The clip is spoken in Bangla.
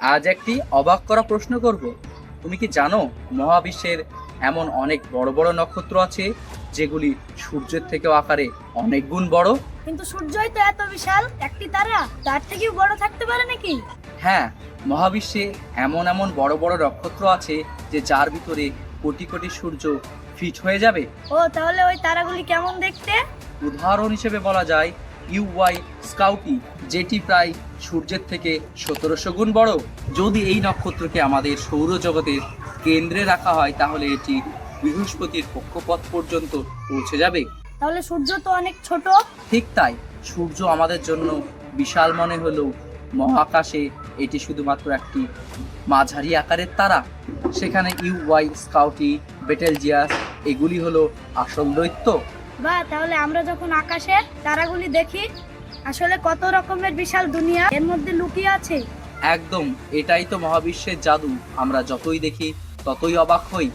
আজ একটি অবাক করা প্রশ্ন করব। তুমি কি জানো মহাবিশ্বের এমন অনেক বড় বড় নক্ষত্র আছে যেগুলি সূর্যের থেকেও আকারে অনেক গুণ বড়? কিন্তু সূর্যই তো এত বিশাল একটি তারা, তার থেকেও বড় থাকতে পারে নাকি? হ্যাঁ, মহাবিশ্বে এমন এমন বড় বড় নক্ষত্র আছে যে যার ভিতরে কোটি কোটি সূর্য ফিট হয়ে যাবে। ও তাহলে ওই তারাগুলি কেমন দেখতে? উদাহরণ হিসেবে বলা যায় ইউওয়াই স্কাউটি, যেটি প্রায় সূর্যের থেকে 1700 গুণ বড়। যদি এই নক্ষত্রকে আমাদের সৌরজগতের কেন্দ্রে রাখা হয় তাহলে এটি বৃহস্পতির কক্ষপথ পর্যন্ত পৌঁছে যাবে। তাহলে সূর্য তো অনেক ছোট। ঠিক তাই, সূর্য আমাদের জন্য বিশাল মনে হলেও মহাকাশে এটি শুধুমাত্র একটি মাঝারি আকারের তারা। সেখানে ইউওয়াই স্কাউটি, বেটেলজিয়াস এগুলি হলো আসল দৈত্য। বা তাহলে আমরা যখন আকাশে তারাগুলি দেখি, আসলে কত রকমের বিশাল দুনিয়া এর মধ্যে লুকিয়ে আছে। একদম, এটাই তো মহাবিশ্বের জাদু। আমরা যতই দেখি ততই অবাক হই।